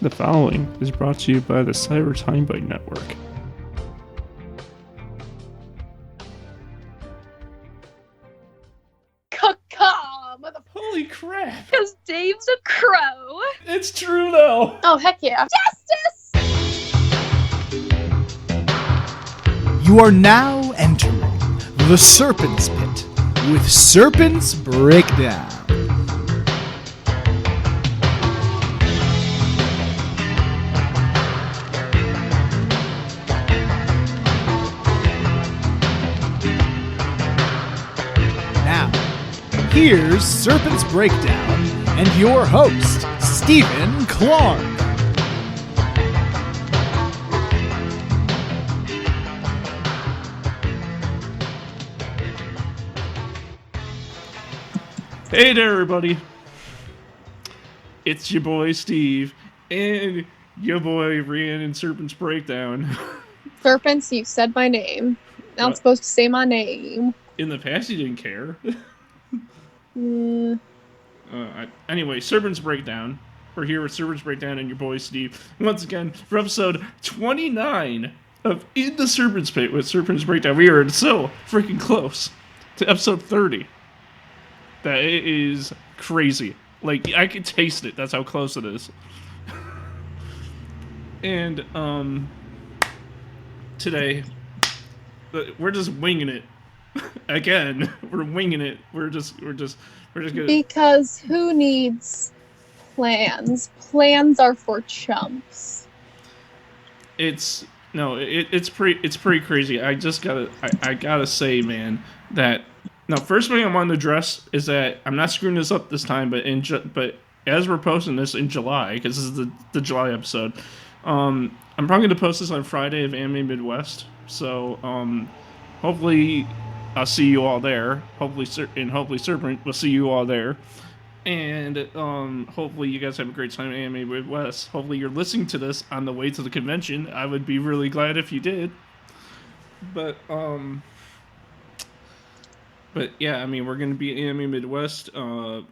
The following is brought to you by the Cyber Time Bite Network. Holy crap! Because Dave's a crow. It's true though! Oh, heck yeah. Justice! You are now entering the Serpents Pit with Serpents Breakdown. Now, here's Serpents Breakdown and your host, Stephen Clark. Hey there, everybody. It's your boy Steve and your boy Ryan in Serpents Breakdown. Serpents, you said my name. Now I'm supposed to say my name. In the past, you didn't care. Mm. Anyway, Serpents Breakdown. We're here with Serpents Breakdown and your boy Steve. Once again, for episode 29 of In the Serpents Pit with Serpents Breakdown. We are so freaking close to episode 30. That it is crazy. Like, I can taste it. That's how close it is. And, today, we're just winging it. Again, we're winging it. We're just gonna... Because who needs plans? Plans are for chumps. It's pretty crazy. I gotta say, man, that... Now, first thing I want to address is that I'm not screwing this up this time, but as we're posting this in July, because this is the July episode, I'm probably going to post this on Friday of Anime Midwest. So, hopefully, I'll see you all there. Hopefully Serpent will see you all there. And hopefully you guys have a great time at Anime Midwest. Hopefully you're listening to this on the way to the convention. I would be really glad if you did. But yeah, I mean, we're going to be at Anime Midwest. I'm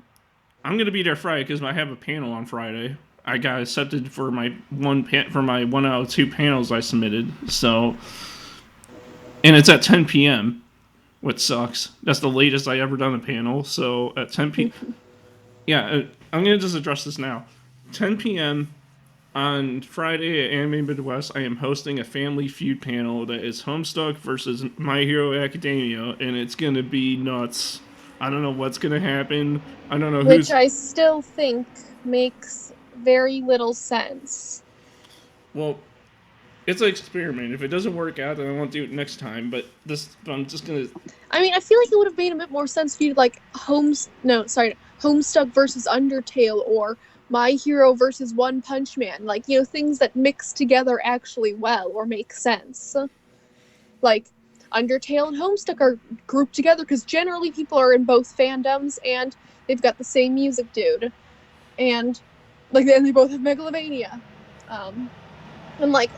going to be there Friday because I have a panel on Friday. I got accepted for my one out of two panels I submitted. So, and it's at 10 p.m., which sucks. That's the latest I ever done a panel. So at 10 p.m. Yeah, I'm going to just address this now. 10 p.m. on Friday at Anime Midwest, I am hosting a Family Feud panel that is Homestuck versus My Hero Academia, and it's going to be nuts. I don't know what's going to happen. I don't know Which I still think makes very little sense. Well, it's an experiment. If it doesn't work out, then I won't do it next time, but I'm just going to... I mean, I feel like it would have made a bit more sense for you to, like, Homestuck versus Undertale, or My Hero versus One Punch Man. Like, you know, things that mix together actually well or make sense. Like, Undertale and Homestuck are grouped together because generally people are in both fandoms and they've got the same music dude. And, like, and they both have Megalovania. And, like,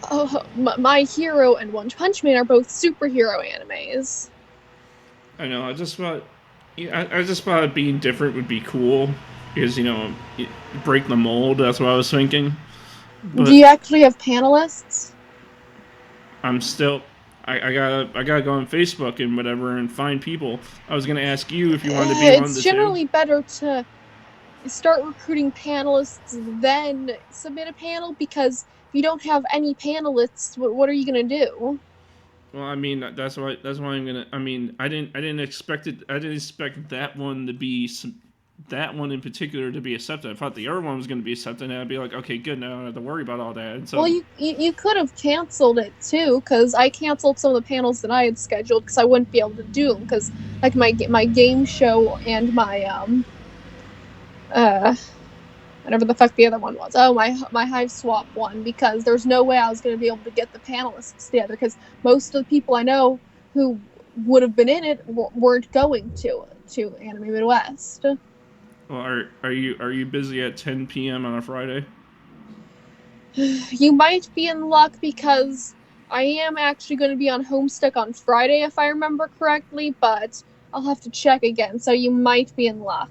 My Hero and One Punch Man are both superhero animes. I know, I just thought being different would be cool. Because, you know, break the mold, that's what I was thinking. But do you actually have panelists? I'm still... I gotta go on Facebook and whatever and find people. I was gonna ask you if you wanted to be one of the It's generally better to start recruiting panelists, then submit a panel, because if you don't have any panelists, what are you gonna do? Well, I mean, that's why I'm gonna... I mean, I didn't expect that one to be... that one in particular to be accepted. I thought the other one was going to be accepted, and I'd be like, okay, good, now I don't have to worry about all that. And so, well, you could have canceled it too, because I canceled some of the panels that I had scheduled because I wouldn't be able to do them, because like my game show and my whatever the fuck the other one was. Oh, my Hive Swap one, because there's no way I was going to be able to get the panelists together, because most of the people I know who would have been in it weren't going to Anime Midwest. Well, are you busy at 10 p.m. on a Friday? You might be in luck, because I am actually going to be on Homestuck on Friday, if I remember correctly, but I'll have to check again, so you might be in luck.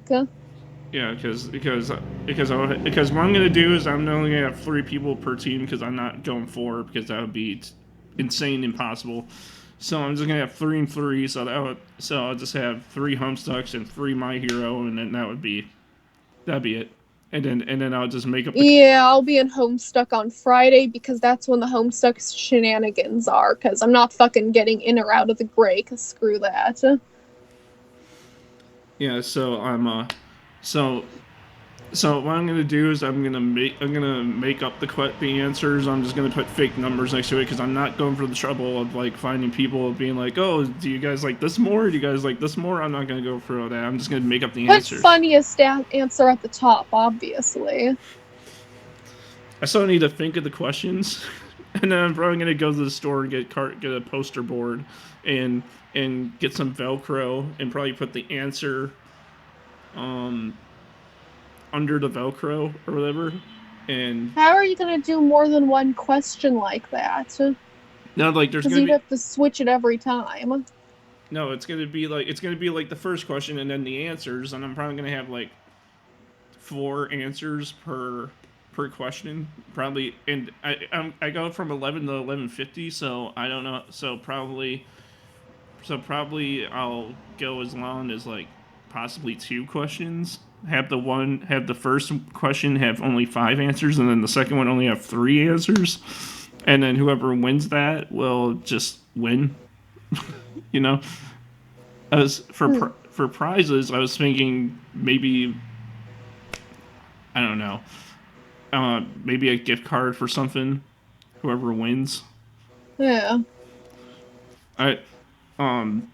Yeah, because what I'm gonna do is I'm only gonna have 3 people per team because I'm not going 4 because that would be insane, impossible. So I'm just gonna have 3 and 3. So I'll just have 3 Homestucks and 3 My Hero, and then that'd be it. And then I'll just make up the. Yeah, I'll be in Homestuck on Friday because that's when the Homestuck shenanigans are. Because I'm not fucking getting in or out of the gray. Because screw that. Yeah. So So what I'm gonna do is I'm gonna make up the answers. I'm just gonna put fake numbers next to it because I'm not going for the trouble of like finding people being like, oh, do you guys like this more? Do you guys like this more? I'm not gonna go for that. I'm just gonna make up the Put answers. funniest answer at the top, obviously. I still need to think of the questions, and then I'm probably gonna go to the store and get a poster board, and get some Velcro and probably put the answer, under the Velcro or whatever. And how are you gonna do more than one question like that? now, like, there's Because gonna you'd be have to switch it every time. no. It's gonna be like the first question and then the answers, and I'm probably gonna have like 4 answers per question, probably. And I go from 11 to 11:50, so I don't know. So probably I'll go as long as like possibly 2 questions. Have the first question have only 5 answers, and then the second one only have 3 answers, and then whoever wins that will just win. you know, as for prizes, I was thinking maybe, I don't know, maybe a gift card for something. Whoever wins, Yeah. I um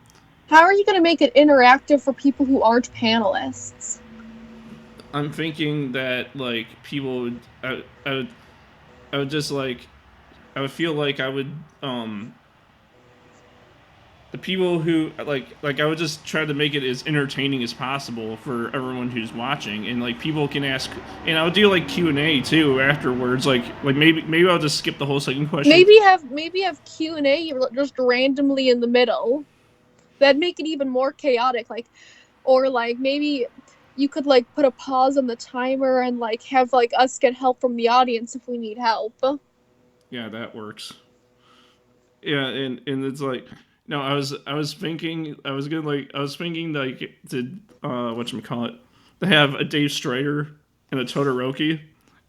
How are you gonna make it interactive for people who aren't panelists? I'm thinking that like people would I would just like I would feel like I would the people who like I would just try to make it as entertaining as possible for everyone who's watching, and like people can ask, and I'll do like Q&A too afterwards, like maybe I'll just skip the whole second question. Maybe have Q&A just randomly in the middle. That'd make it even more chaotic. Or maybe you could like put a pause on the timer and like have like us get help from the audience if we need help. Yeah, that works. Yeah, and it's like, no, I was thinking to whatchamacallit, to have a Dave Strider and a Todoroki,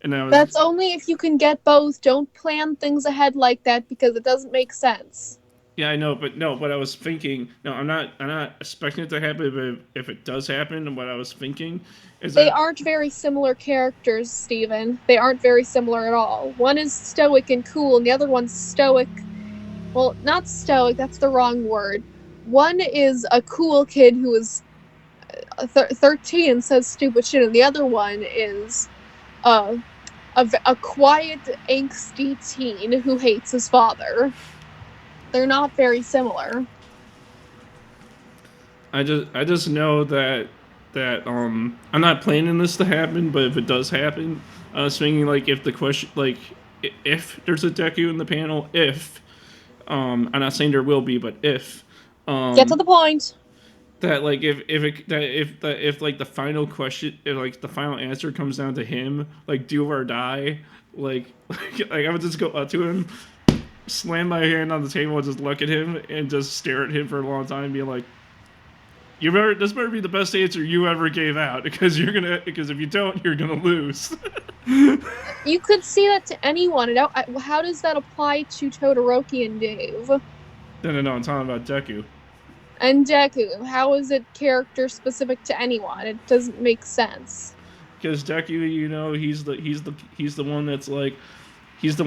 and That's only if you can get both. Don't plan things ahead like that because it doesn't make sense. Yeah, I know, but I was thinking, no, I'm not expecting it to happen, but if it does happen, what I was thinking is they that aren't very similar characters, Steven. They aren't very similar at all. One is stoic and cool, and the other one's stoic. Well, not stoic, that's the wrong word. One is a cool kid who is 13 and says stupid shit, and the other one is a quiet, angsty teen who hates his father. They're not very similar. I just know that I'm not planning this to happen, but if it does happen, I was thinking like if the question like if there's a Deku in the panel, I'm not saying there will be, but if Get to the point. that like if like the final question, if like the final answer comes down to him, like do or die, like I would just go up to him, slam my hand on the table, and just look at him and just stare at him for a long time, and be like, this better be the best answer you ever gave out, because if you don't, you're gonna lose. You could see that to anyone. How does that apply to Todoroki and Dave? No, I'm talking about Deku. And Deku, how is it character specific to anyone? It doesn't make sense. Because Deku, he's the one that's like, he's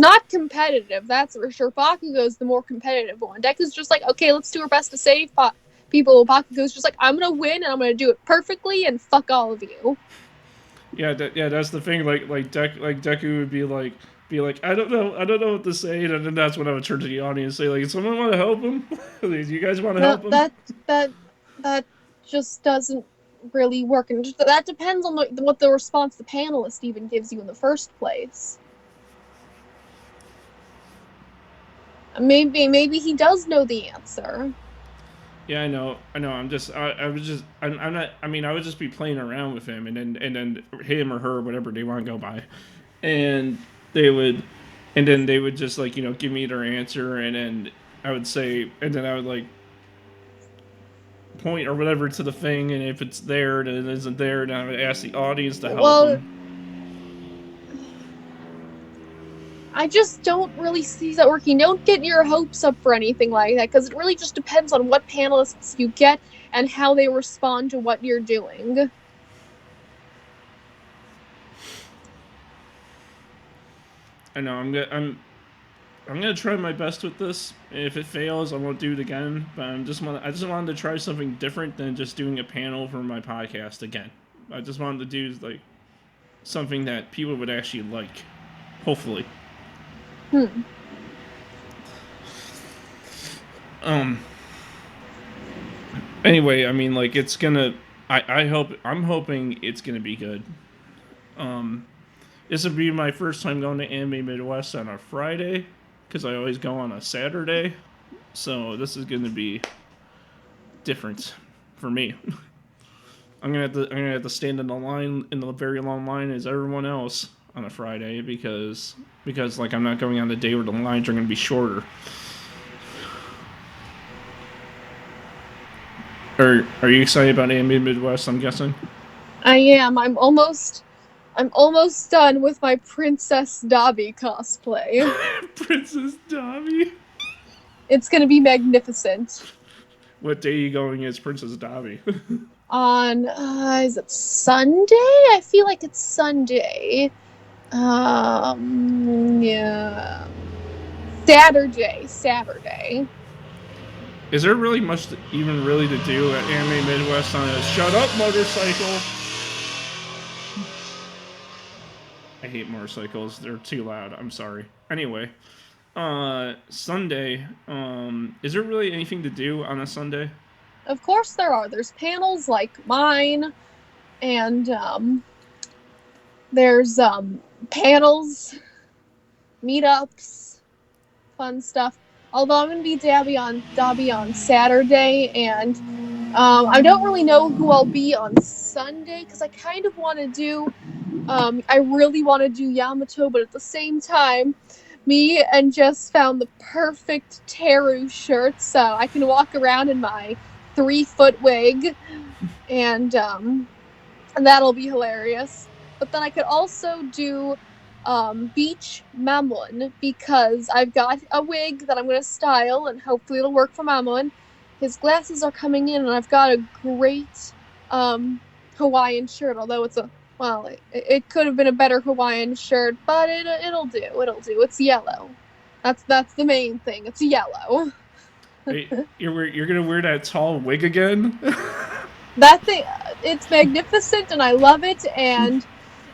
not competitive, that's for sure. Bakugo's the more competitive one. Deku's just like, okay, let's do our best to save people. Bakugo's just like, I'm gonna win and I'm gonna do it perfectly and fuck all of you. Yeah, that's the thing. Like Deku would be like, I don't know what to say, and then that's when I would turn to the audience and say, like, someone want to help him? Do you guys want to help him? That just doesn't really work, and that depends on what the response the panelist even gives you in the first place. Maybe he does know the answer. Yeah, I know. I'm not. I mean, I would just be playing around with him, and then him or her, whatever they want to go by, and they would, and then they would just like give me their answer, and then I would say, and then I would like point or whatever to the thing, and if it's there, then it isn't there, and I would ask the audience to help them. I just don't really see that working. Don't get your hopes up for anything like that, because it really just depends on what panelists you get and how they respond to what you're doing. I know I'm gonna try my best with this. If it fails, I won't do it again. But I just wanted to try something different than just doing a panel for my podcast again. I just wanted to do like something that people would actually like, hopefully. Anyway, I mean, like it's gonna. I'm hoping it's gonna be good. This will be my first time going to Anime Midwest on a Friday, because I always go on a Saturday. So this is gonna be different for me. I'm gonna have to stand in the very long line as everyone else on a Friday because like I'm not going on the day where the lines are gonna be shorter. Are you excited about Anime Midwest? I'm guessing. I am. I'm almost done with my Princess Dobby cosplay. Princess Dobby. It's gonna be magnificent. What day are you going as Princess Dobby? On is it Sunday? I feel like it's Sunday. Yeah. Saturday. Is there really much even really to do at Anime Midwest on a shut up motorcycle? I hate motorcycles. They're too loud. I'm sorry. Anyway, Sunday. Is there really anything to do on a Sunday? Of course there are. There's panels like mine, and there's panels, meetups, fun stuff. Although I'm gonna be Dobby on Saturday, and I don't really know who I'll be on Sunday because I kind of want to do. I really want to do Yamato, but at the same time, me and Jess found the perfect Teru shirt, so I can walk around in my 3-foot wig, and that'll be hilarious. But then I could also do Beach Mamoon, because I've got a wig that I'm going to style, and hopefully it'll work for Mamoon. His glasses are coming in, and I've got a great Hawaiian shirt, although it could have been a better Hawaiian shirt, but it'll do. It's yellow. That's the main thing. It's yellow. You're gonna wear that tall wig again? That thing, it's magnificent, and I love it, and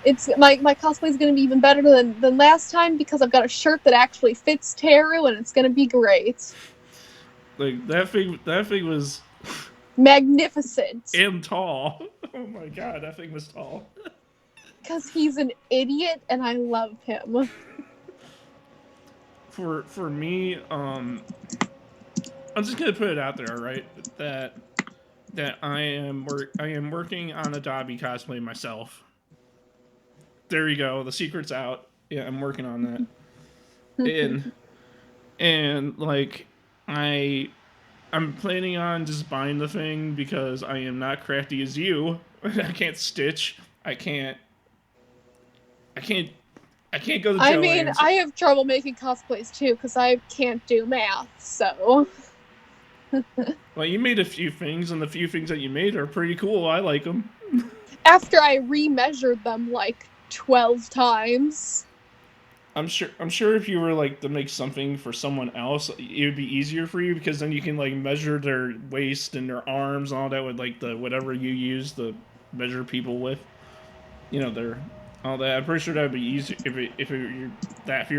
it's my cosplay is gonna be even better than last time because I've got a shirt that actually fits Teru, and it's gonna be great. Like that thing was magnificent and tall. Oh my god, that thing was tall. Because he's an idiot, and I love him. For me, I'm just gonna put it out there, right? That I am working on a Dobby cosplay myself. There you go. The secret's out. Yeah, I'm working on that. and like I'm planning on just buying the thing because I am not crafty as you. I can't stitch. I can't go to Joann's. I mean, I have trouble making cosplays too because I can't do math, so. Well, you made a few things, and the few things that you made are pretty cool. I like them. After I remeasured them like 12 times. I'm sure if you were like to make something for someone else, it would be easier for you because then you can like measure their waist and their arms and all that with like the whatever you use to measure people with. You know, their all that. I'm pretty sure that would be easier if you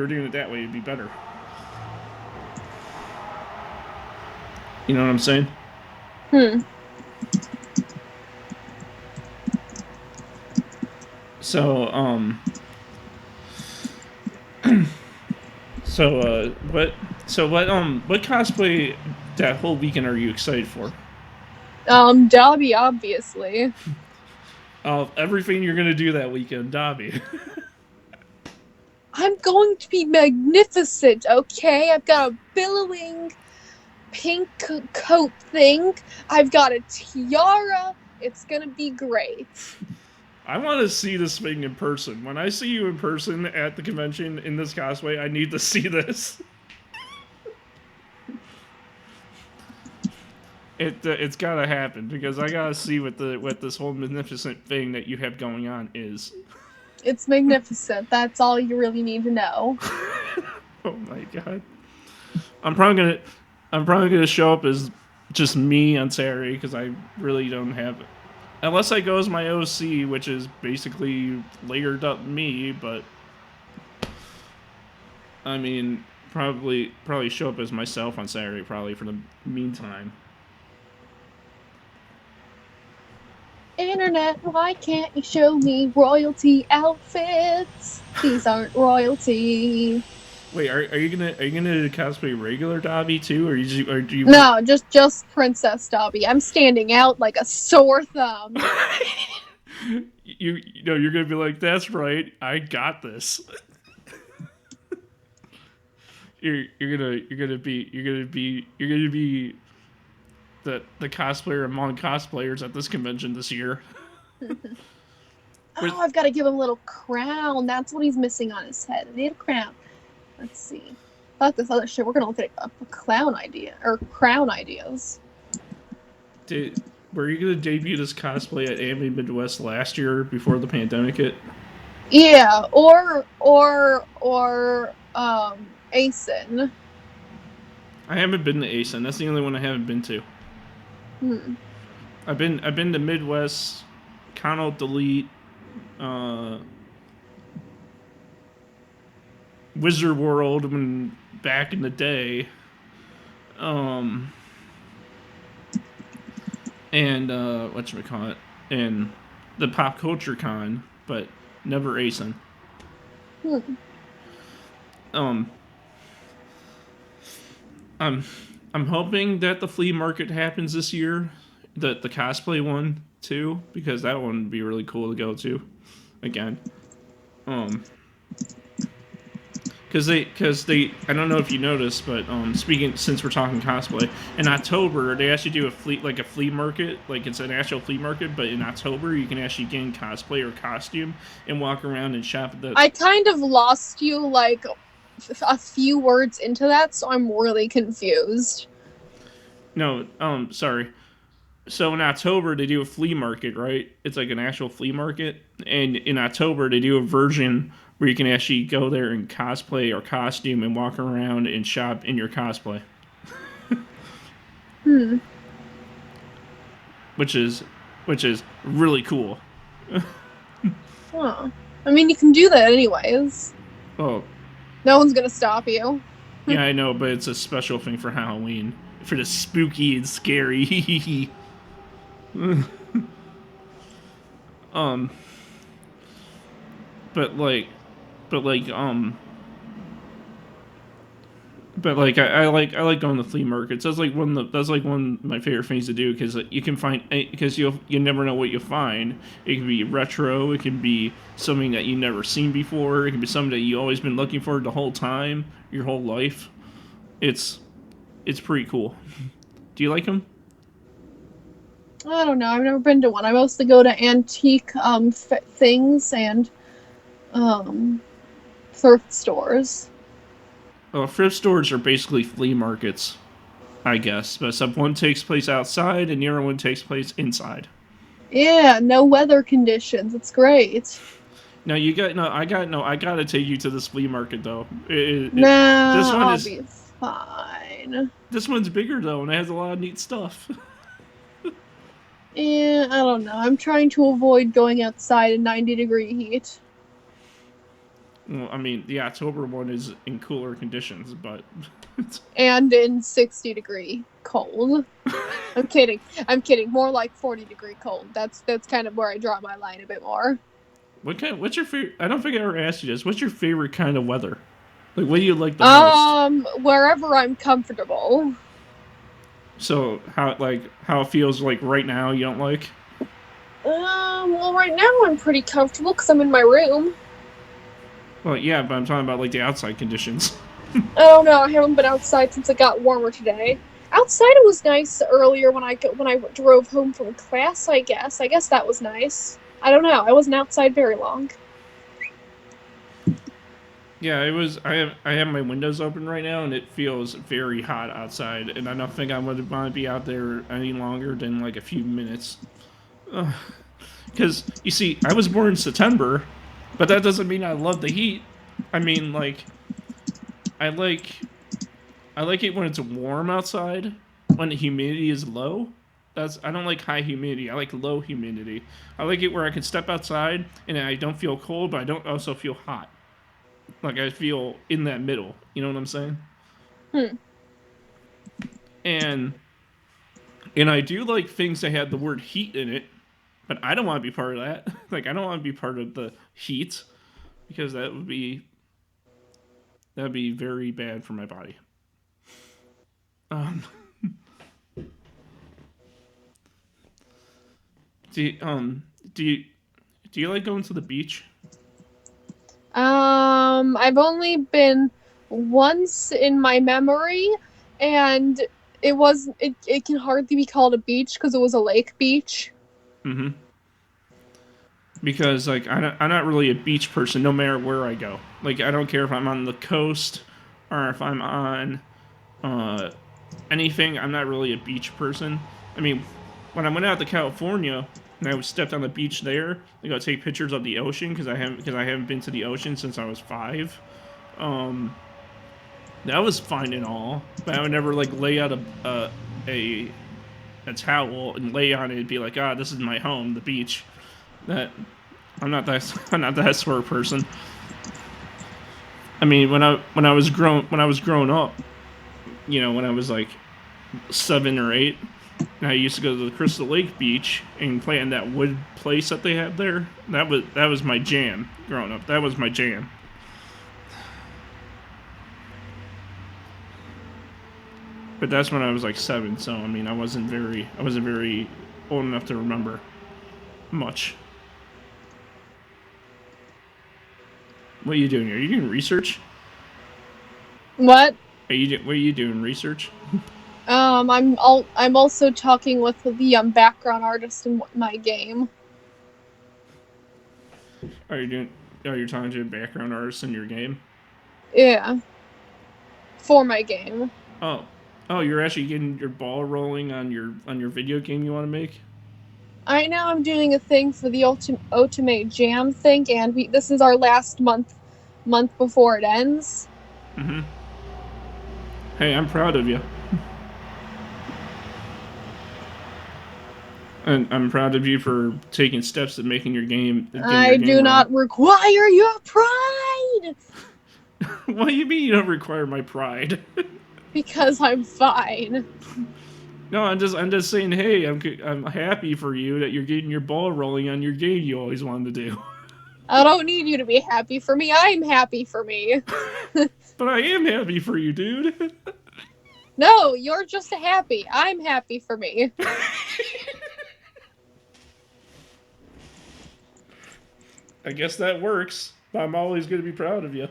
were doing it that way. It'd be better. You know what I'm saying? So, what cosplay that whole weekend are you excited for? Dobby, obviously. Everything you're gonna do that weekend, Dobby. I'm going to be magnificent, okay? I've got a billowing pink coat thing. I've got a tiara. It's gonna be great. I want to see this thing in person. When I see you in person at the convention in this cosplay, I need to see this. It's gotta happen because I gotta see what this whole magnificent thing that you have going on is. It's magnificent. That's all you really need to know. Oh my god! I'm probably gonna show up as just me on Saturday because I really don't have it. Unless I go as my OC, which is basically layered up me, but I mean, probably show up as myself on Saturday, probably for the meantime. Internet, why can't you show me royalty outfits? These aren't royalty. Wait, are you gonna cosplay regular Dobby too, or do you? No, just Princess Dobby. I'm standing out like a sore thumb. you know you're gonna be like, that's right, I got this. you're gonna be the cosplayer among cosplayers at this convention this year. Oh, I've got to give him a little crown. That's what he's missing on his head. I need a crown. Let's see. Fuck this other shit. We're gonna look at a clown idea or crown ideas. Were you gonna debut this cosplay at Anime Midwest last year before the pandemic hit? Yeah, or Asen. I haven't been to Asen. That's the only one I haven't been to. I've been to Midwest, Connell Delete, Wizard World when back in the day, and whatchamacallit, and the Pop Culture Con, but never Asen. I'm hoping that the flea market happens this year, the cosplay one too, because that one would be really cool to go to, again. Because they I don't know if you noticed, but since we're talking cosplay, in October they actually do a flea market, like it's an actual flea market, but in October you can actually get in cosplay or costume and walk around and shop at the. I kind of lost you like a few words into that, so I'm really confused. No, sorry. So in October they do a flea market, right? It's like an actual flea market, and in October they do a version where you can actually go there and cosplay or costume and walk around and shop in your cosplay. Which is really cool. Huh. I mean, you can do that anyways. Oh. No one's gonna stop you. Yeah, I know, but it's a special thing for Halloween. For the spooky and scary. I like going to flea markets. That's like one of my favorite things to do because you can find, because you never know what you'll find. It can be retro, it can be something that you've never seen before, it can be something that you've always been looking for the whole time, your whole life. It's pretty cool. Do you like them? I don't know. I've never been to one. I mostly go to antique things and thrift stores. Well, thrift stores are basically flea markets, I guess. But one takes place outside and the other one takes place inside. Yeah, no weather conditions. It's great. Now I gotta take you to this flea market though. This one I'll be fine. This one's bigger though, and it has a lot of neat stuff. Yeah, I don't know. I'm trying to avoid going outside in 90-degree heat. Well, I mean, the October one is in cooler conditions, but... and in 60-degree cold. I'm kidding. More like 40-degree cold. That's kind of where I draw my line a bit more. What's your favorite... I don't think I ever asked you this. What's your favorite kind of weather? Like, what do you like the most? Wherever I'm comfortable. So how it feels like right now you don't like? Well, right now I'm pretty comfortable because I'm in my room. Well, yeah, but I'm talking about like the outside conditions. I don't know. I haven't been outside since it got warmer today. Outside it was nice earlier when I drove home from class. I guess that was nice. I don't know. I wasn't outside very long. Yeah, it was. I have my windows open right now, and it feels very hot outside, and I don't think I would want to be out there any longer than like a few minutes. Because you see, I was born in September, but that doesn't mean I love the heat. I mean, like, I like I like it when it's warm outside, when the humidity is low. I don't like high humidity. I like low humidity. I like it where I can step outside and I don't feel cold, but I don't also feel hot. Like I feel in that middle. You know what I'm saying? Hmm. And I do like things that have the word heat in it, but I don't want to be part of that. Like I don't want to be part of the heat because that'd be very bad for my body. Um, do you, do you do you like going to the beach? I've only been once in my memory, and it can hardly be called a beach because it was a lake beach. Mm-hmm. Because like I'm not really a beach person, no matter where I go. Like I don't care if I'm on the coast or if I'm on uh, anything. I'm not really a beach person. I mean, when I went out to California and I stepped on the beach there, I got to take pictures of the ocean because I haven't been to the ocean since I was 5. Um, that was fine and all, but I would never like lay out a towel and lay on it and be like, this is my home, the beach. That I'm not that sort of person. I mean, when I was growing up, you know, when I was like 7 or 8, and I used to go to the Crystal Lake Beach and play in that wood place that they had there. That was my jam growing up. That was my jam. But that's when I was like 7, so I mean, I wasn't very old enough to remember much. What are you doing? Are you doing research? What? What are you doing? Research? I'm also talking with the background artist in my game. Are you doing? Are you talking to a background artist in your game? Yeah. For my game. Oh, you're actually getting your ball rolling on your video game you want to make. I know I'm doing a thing for the Ultimate Jam thing, and this is our last month before it ends. Mm-hmm. Hey, I'm proud of you. And I'm proud of you for taking steps to making your game. I do not require your pride! What do you mean you don't require my pride? Because I'm fine. No, I'm just saying, hey, I'm happy for you that you're getting your ball rolling on your game you always wanted to do. I don't need you to be happy for me. I'm happy for me. But I am happy for you, dude. No, you're just happy. I'm happy for me. I guess that works. But I'm always going to be proud of you.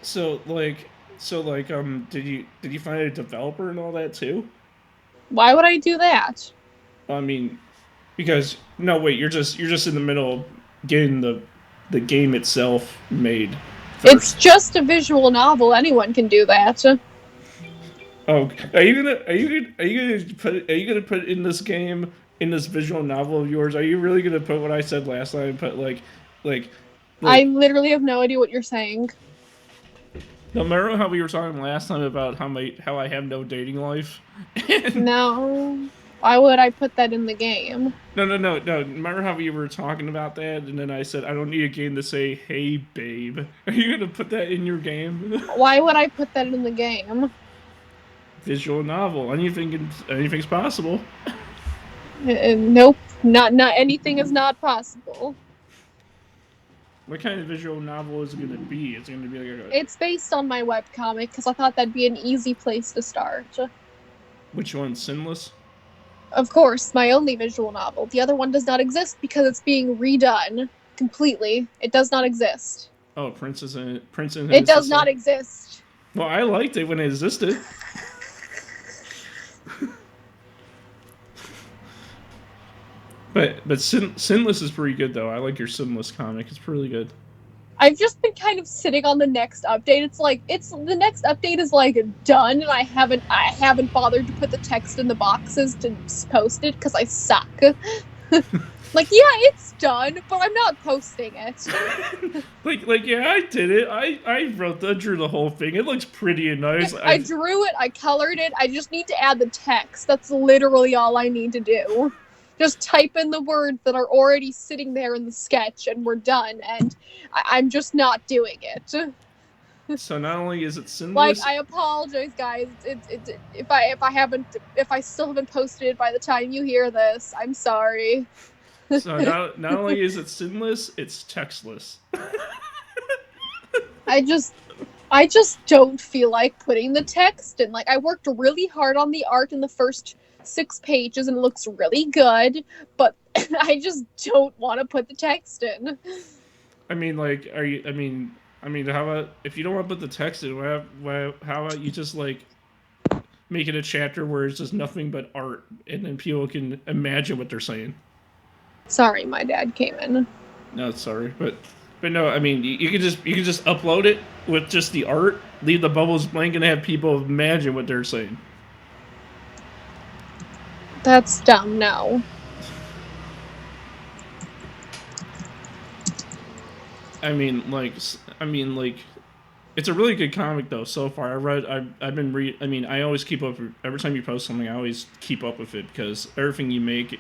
So like, did you find a developer and all that too? Why would I do that? I mean, because no, wait, you're just in the middle of getting the game itself made first. It's just a visual novel. Anyone can do that. Oh, are you gonna put in this game, in this visual novel of yours? Are you really gonna put what I said last time? Put like I literally have no idea what you're saying. No, remember how we were talking last time about how I have no dating life? No. Why would I put that in the game? No. Remember how we were talking about that, and then I said I don't need a game to say, "Hey, babe." Are you gonna put that in your game? Why would I put that in the game? Visual novel. Anything's possible. Nope. Not anything is not possible. What kind of visual novel is it going to be? It's going to be like It's based on my webcomic because I thought that'd be an easy place to start. Which one? Sinless? Of course, my only visual novel. The other one does not exist because it's being redone completely. It does not exist. Oh, Princess and It does not exist. Well, I liked it when it existed. But Sinless is pretty good though. I like your Sinless comic. It's pretty good. I've just been kind of sitting on the next update. It's the next update is like done, and I haven't bothered to put the text in the boxes to post it because I suck. Like, yeah, it's done, but I'm not posting it. like yeah, I did it. I drew the whole thing. It looks pretty and nice. I drew it. I colored it. I just need to add the text. That's literally all I need to do. Just type in the words that are already sitting there in the sketch, and we're done. And I'm just not doing it. So not only is it sinless, like, I apologize, guys. If I still haven't posted it by the time you hear this, I'm sorry. So not only is it sinless, it's textless. I just don't feel like putting the text in. Like, I worked really hard on the art in the first 6 pages and it looks really good, but I just don't want to put the text in. I mean, like, how about if you don't want to put the text in? How about you just like make it a chapter where it's just nothing but art, and then people can imagine what they're saying. Sorry, my dad came in. No, sorry, but no. I mean, you can just upload it with just the art, leave the bubbles blank, and have people imagine what they're saying. That's dumb. No. I mean, like, it's a really good comic though. So far, I've been I mean, I always keep up. Every time you post something, I always keep up with it because everything you make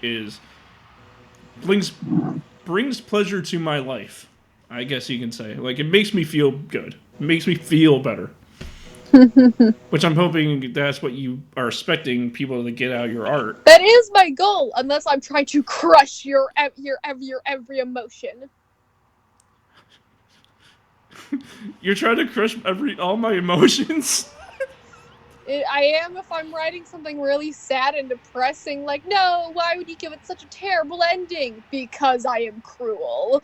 brings pleasure to my life. I guess you can say. Like, it makes me feel good. It makes me feel better. Which I'm hoping that's what you are expecting people to get out of your art. That is my goal, unless I'm trying to crush your every emotion. You're trying to crush all my emotions? I am if I'm writing something really sad and depressing, like, no, why would you give it such a terrible ending? Because I am cruel.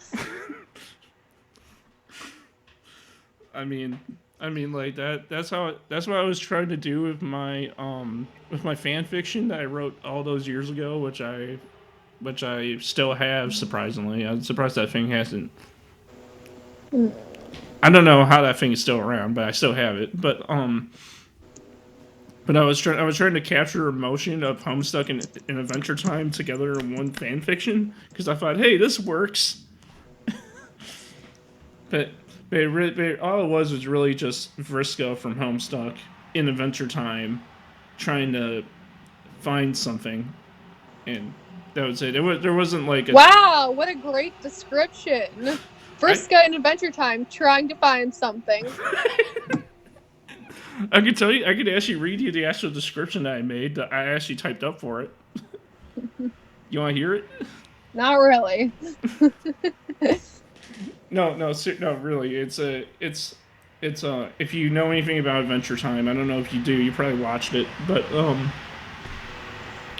I mean, like that's what I was trying to do with my fan fiction that I wrote all those years ago, which I still have, surprisingly. I'm surprised that thing hasn't. I don't know how that thing is still around, but I still have it. But I was trying to capture emotion of Homestuck and Adventure Time together in one fan fiction because I thought, hey, this works. but all it was really just Vriska from Homestuck in Adventure Time trying to find something, and that was it. There wasn't like wow, what a great description. Vriska in Adventure Time trying to find something. I could tell you. I could actually read you the actual description that I made. That I actually typed up for it. You want to hear it? Not really. No, really. It's if you know anything about Adventure Time, I don't know if you do. You probably watched it, but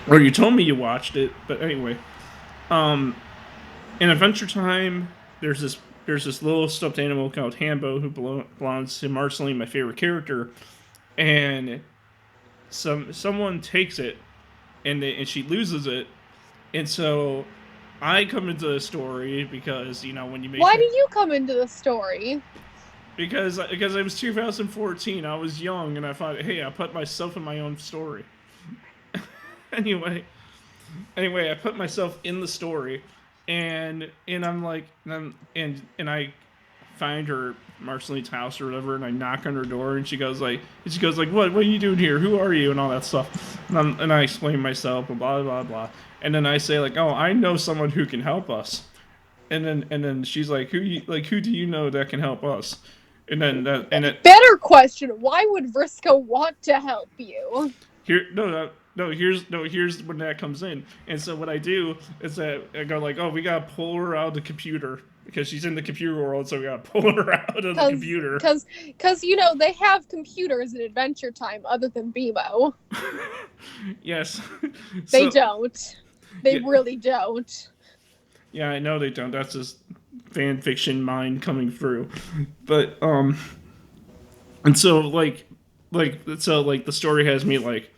or you told me you watched it. But anyway, in Adventure Time, there's this little stuffed animal called Hambo who belongs to Marceline, my favorite character, and someone takes it, and she loses it, and so I come into the story because when you make. Why do you come into the story? Because it was 2014. I was young, and I thought, hey, I put myself in my own story. Anyway, I put myself in the story. And I'm like, and I find her Marceline's house or whatever, and I knock on her door, and she goes like, what are you doing here? Who are you? And all that stuff. And I explain myself, and blah blah blah. And then I say like, oh, I know someone who can help us. And then she's like, who do you know that can help us? And then better question: why would Vriska want to help you? Here's when that comes in. And so what I do is that I go like, oh, we gotta pull her out of the computer. because she's in the computer world, so we gotta pull her out of the computer. Because they have computers in Adventure Time other than BMO. Yes. They don't. They Yeah. really don't. Yeah, I know they don't. That's just fan fiction mind coming through. But and so the story has me like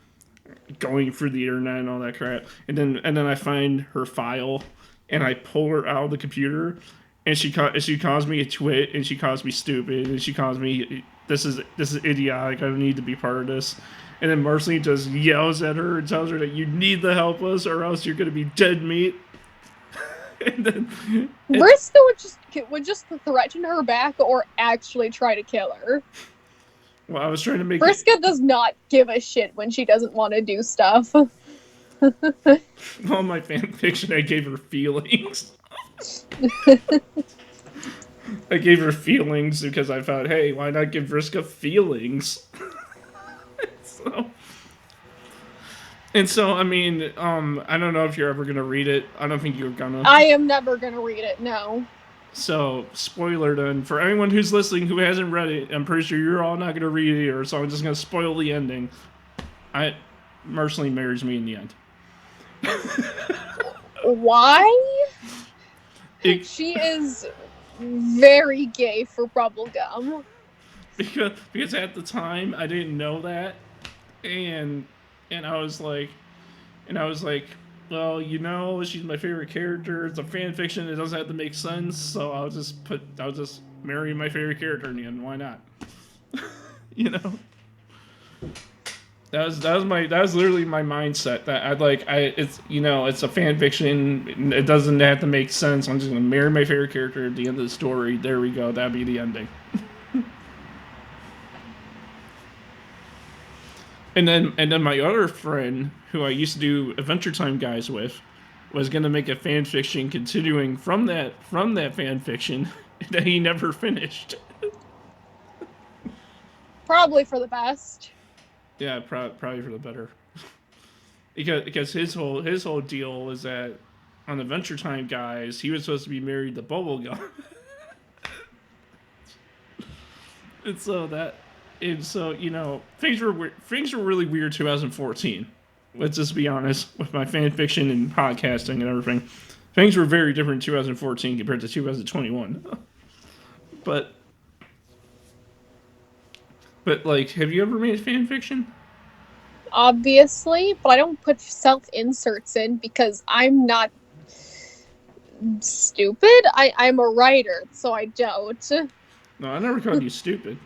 going through the internet and all that crap, and then I find her file and I pull her out of the computer, and she calls me a twit, and she calls me stupid, and she calls me this is idiotic. I don't need to be part of this. And then Marceline just yells at her and tells her that you need to help us or else you're gonna be dead meat. And then Vriska would just threaten her back or actually try to kill her. Well, I was trying to make Vriska does not give a shit when she doesn't want to do stuff. Well, my fan fiction, I gave her feelings. I gave her feelings because I thought, hey, why not give Vriska feelings? So, I mean, I don't know if you're ever gonna read it. I don't think you're gonna. I am never gonna read it, no. So, spoiler then. For anyone who's listening who hasn't read it, I'm pretty sure you're all not gonna read it either, so I'm just gonna spoil the ending. Marceline marries me in the end. Why? She is very gay for bubblegum. Because at the time I didn't know that, and I was like, well, she's my favorite character. It's a fan fiction. It doesn't have to make sense, so I'll just marry my favorite character in the end. Why not? That was literally my mindset. That it's a fan fiction. It doesn't have to make sense. I'm just gonna marry my favorite character at the end of the story. There we go. That'd be the ending. And then my other friend, who I used to do Adventure Time guys with, was gonna make a fan fiction continuing from that fan fiction that he never finished. Probably for the best. Yeah, probably for the better. because his whole deal was that on Adventure Time guys, he was supposed to be married to Bubblegum. And so things were really weird 2014. Let's just be honest, with my fan fiction and podcasting and everything. Things were very different in 2014 compared to 2021. But like, have you ever made fan fiction? Obviously, but I don't put self-inserts in because I'm not stupid. I'm a writer, so I don't. No, I never called you stupid.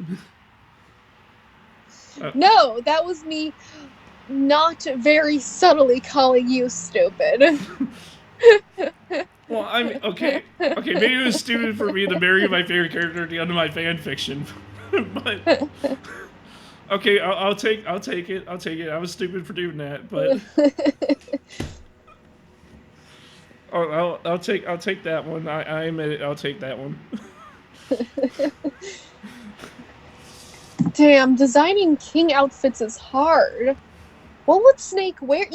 No, that was me not very subtly calling you stupid. Well, I mean, okay, maybe it was stupid for me to marry my favorite character at the end of my fan fiction, but okay, I'll take it. I was stupid for doing that, but I'll take that one. I admit it. I'll take that one. Damn, designing king outfits is hard. What would Snake wear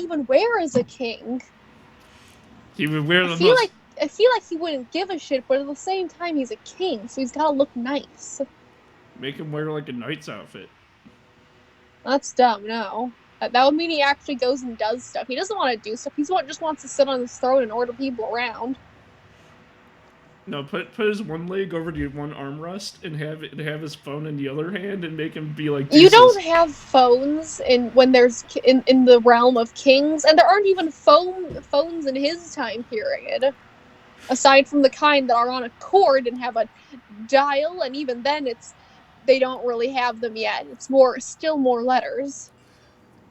as a king? He would wear I feel like he wouldn't give a shit, but at the same time he's a king, so he's gotta look nice. Make him wear like a knight's outfit. That's dumb, no. That would mean he actually goes and does stuff. He doesn't want to do stuff. He just wants to sit on his throne and order people around. No, put his one leg over the one armrest and have his phone in the other hand and make him be like Jesus. You don't have phones in the realm of kings, and there aren't even phones in his time period. Aside from the kind that are on a cord and have a dial, and even then they don't really have them yet. It's still more letters.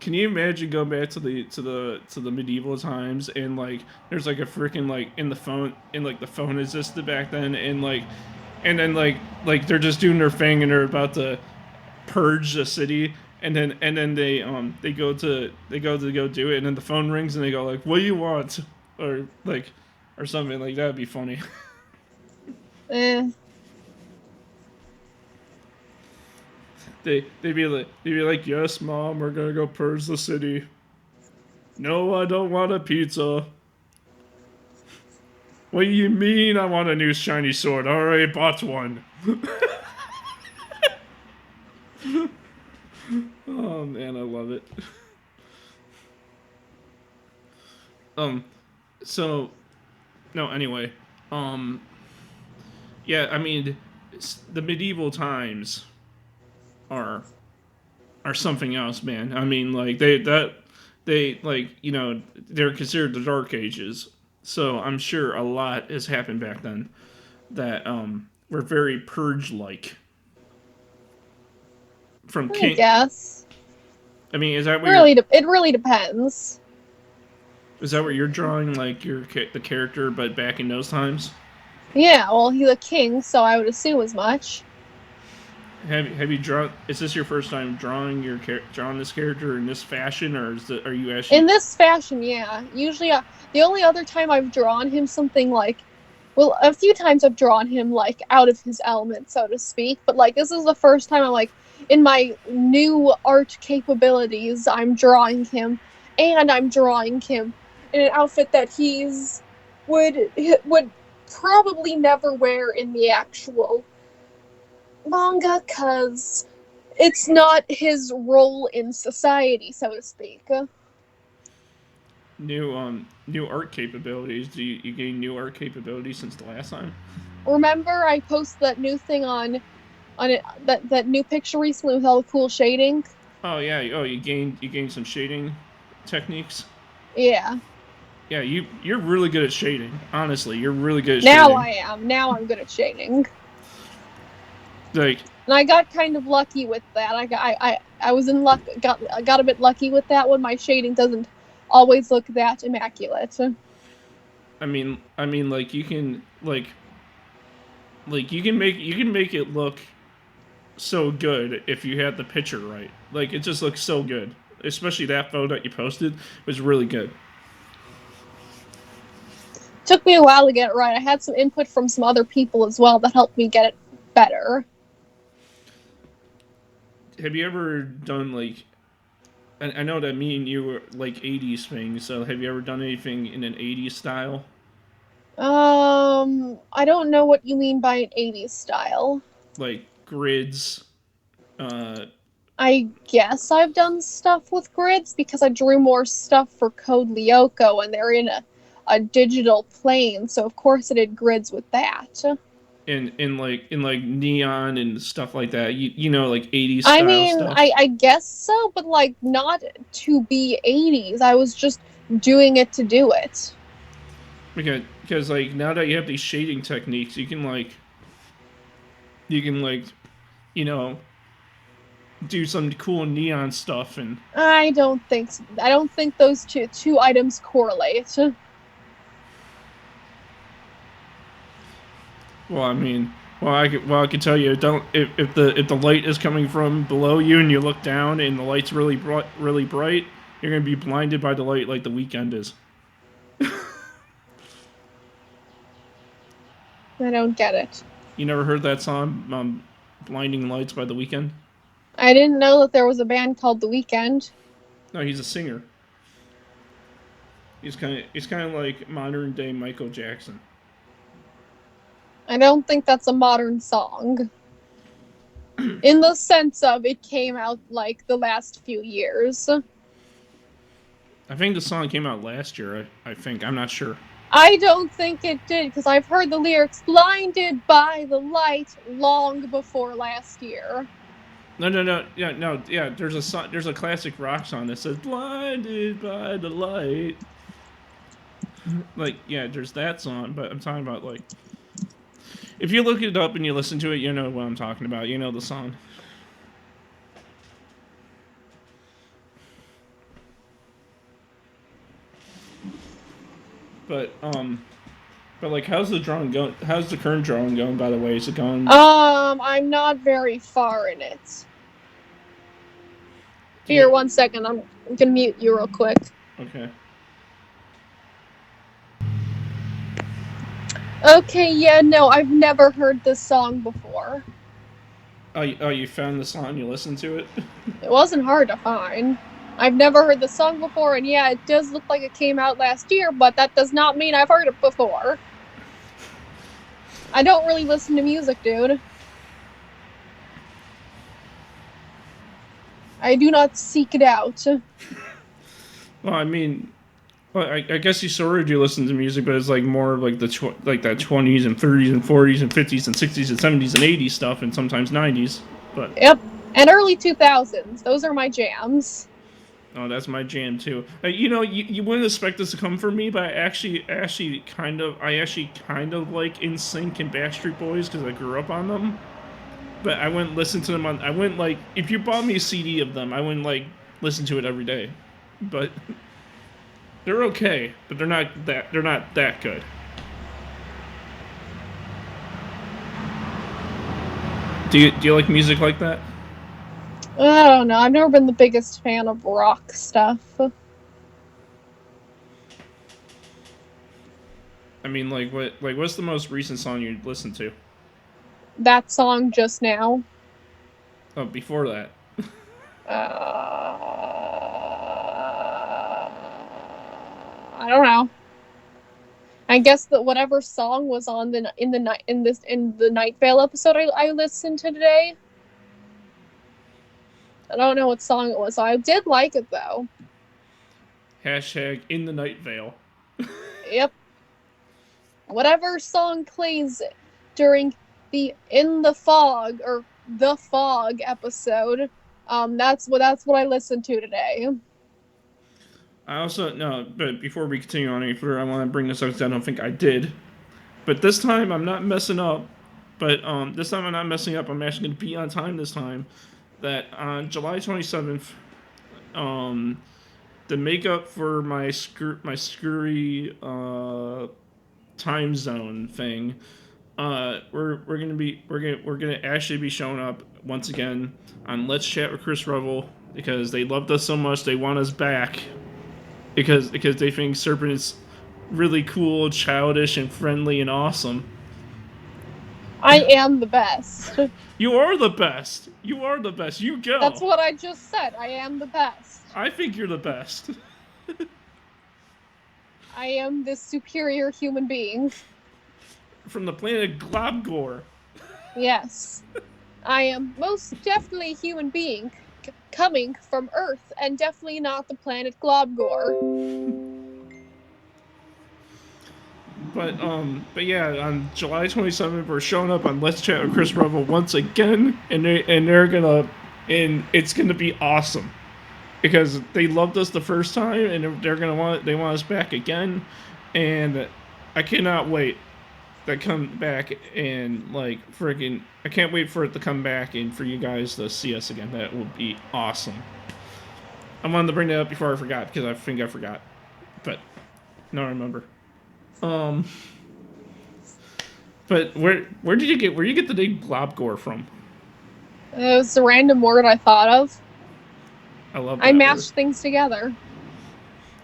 Can you imagine going back to the medieval times and like there's like a freaking like in the phone existed back then and then they're just doing their thing and they're about to purge the city and then they go to go do it and then the phone rings and they go like, what do you want, or something like that would be funny. They'd be like, yes, Mom, we're gonna go purge the city. No, I don't want a pizza. What do you mean I want a new shiny sword? I already bought one. Oh man, I love it. So no, anyway. Yeah, I mean, the medieval times are something else, man. I mean, like they like, you know, they're considered the Dark Ages. So I'm sure a lot has happened back then that were very purge like. From I King. guess. I mean, is that what It really depends. is that what you're drawing, like the character, but back in those times? Yeah, well, he's a king, so I would assume as much. Have you drawn? Is this your first time drawing drawing this character in this fashion, or are you actually In this fashion? Yeah. Usually, the only other time I've drawn him something like, well, a few times I've drawn him like out of his element, so to speak. But like, this is the first time I'm like, in my new art capabilities, I'm drawing him, and I'm drawing him in an outfit that would probably never wear in the actual manga, cause it's not his role in society, so to speak. new art capabilities? Do you gain new art capabilities since the last time? Remember, I posted that new thing on it, that new picture recently with all the cool shading. Oh yeah. Oh, you gained some shading techniques. Yeah. Yeah, you're really good at shading. Honestly, you're really good at Now shading. I am. Now I'm good at shading. Like, And I got kind of lucky with that. I was in luck. Got a bit lucky with that one. My shading doesn't always look that immaculate. I mean, like you can you can make it look so good if you had the picture right. Like it just looks so good. Especially that photo that you posted was really good. Took me a while to get it right. I had some input from some other people as well that helped me get it better. Have you ever done like? I know that me and you were like '80s things. So have you ever done anything in an '80s style? I don't know what you mean by an 80s style. Like grids. I guess I've done stuff with grids because I drew more stuff for Code Lyoko and they're in a digital plane, so of course I did grids with that. In like neon and stuff like that. You know, like '80s I style mean, stuff. I guess so, but like not to be 80s. I was just doing it to do it. Because like now that you have these shading techniques, you can you know do some cool neon stuff. And I don't think so. I don't think those two items correlate. well, I mean, I can tell you, don't if the light is coming from below you and you look down and the light's really bright, you're gonna be blinded by the light like The Weeknd is. I don't get it. You never heard that song, "Blinding Lights" by The Weeknd? I didn't know that there was a band called The Weeknd. No, he's a singer. He's kind of like modern day Michael Jackson. I don't think that's a modern song. In the sense of it came out like the last few years. I think the song came out last year. I think. I'm not sure. I don't think it did, because I've heard the lyrics "blinded by the light" long before last year. No. Yeah. There's a song. There's a classic rock song that says "Blinded by the light." Like, yeah, there's that song, but I'm talking about like, if you look it up and you listen to it, you know what I'm talking about. You know the song. But like, how's the drawing going? How's the current drawing going? By the way, is it going? I'm not very far in it. Here, 1 second. I'm gonna mute you real quick. Okay. Okay, yeah, no, I've never heard this song before. Oh, you found the song? You listened to it? It wasn't hard to find. I've never heard the song before, and yeah, it does look like it came out last year, but that does not mean I've heard it before. I don't really listen to music, dude. I do not seek it out. Well, I mean, well, I guess you sort of do listen to music, but it's like more like like that 20s and 30s and 40s and 50s and 60s and 70s and 80s stuff, and sometimes 90s. But Yep. And early 2000s. Those are my jams. oh, that's my jam too. You know, you wouldn't expect this to come from me, but I actually kind of like NSYNC and Backstreet Boys because I grew up on them. But I wouldn't listen to them on. I wouldn't like if you bought me a CD of them, I wouldn't like listen to it every day. But they're okay, but they're not that good. Do you like music like that? I don't know. I've never been the biggest fan of rock stuff. I mean, what's the most recent song you listened to? That song just now. Oh, before that. I don't know. I guess that whatever song was on in the Night Vale episode I listened to today. I don't know what song it was. I did like it though. Hashtag in the Night Vale. Yep. Whatever song plays during the In the Fog or the Fog episode, that's what I listened to today. I also no, but before we continue on any further, I want to bring this up because I don't think I did. But this time I'm not messing up. But this time I'm not messing up. I'm actually going to be on time this time. That on July 27th, the makeup for my scurry time zone thing, we're gonna actually be showing up once again on Let's Chat with Chris Revel because they loved us so much they want us back because they think Serpent is really cool, childish, and friendly and awesome. I am the best. You are the best. You are the best. You go. That's what I just said. I am the best. I think you're the best. I am this superior human being. From the planet Globgore. Yes. I am most definitely a human being coming from Earth and definitely not the planet Globgore. But yeah, on July 27th, we're showing up on Let's Chat with Chris Revel once again, and it's gonna be awesome because they loved us the first time, and they want us back again, and I cannot wait to come back and like freaking I can't wait for it to come back and for you guys to see us again. That will be awesome. I wanted to bring that up before I forgot because I think I forgot, but now I remember. But where did you get the name Globgore from? It was a random word I thought of. I love that I mashed word. things together.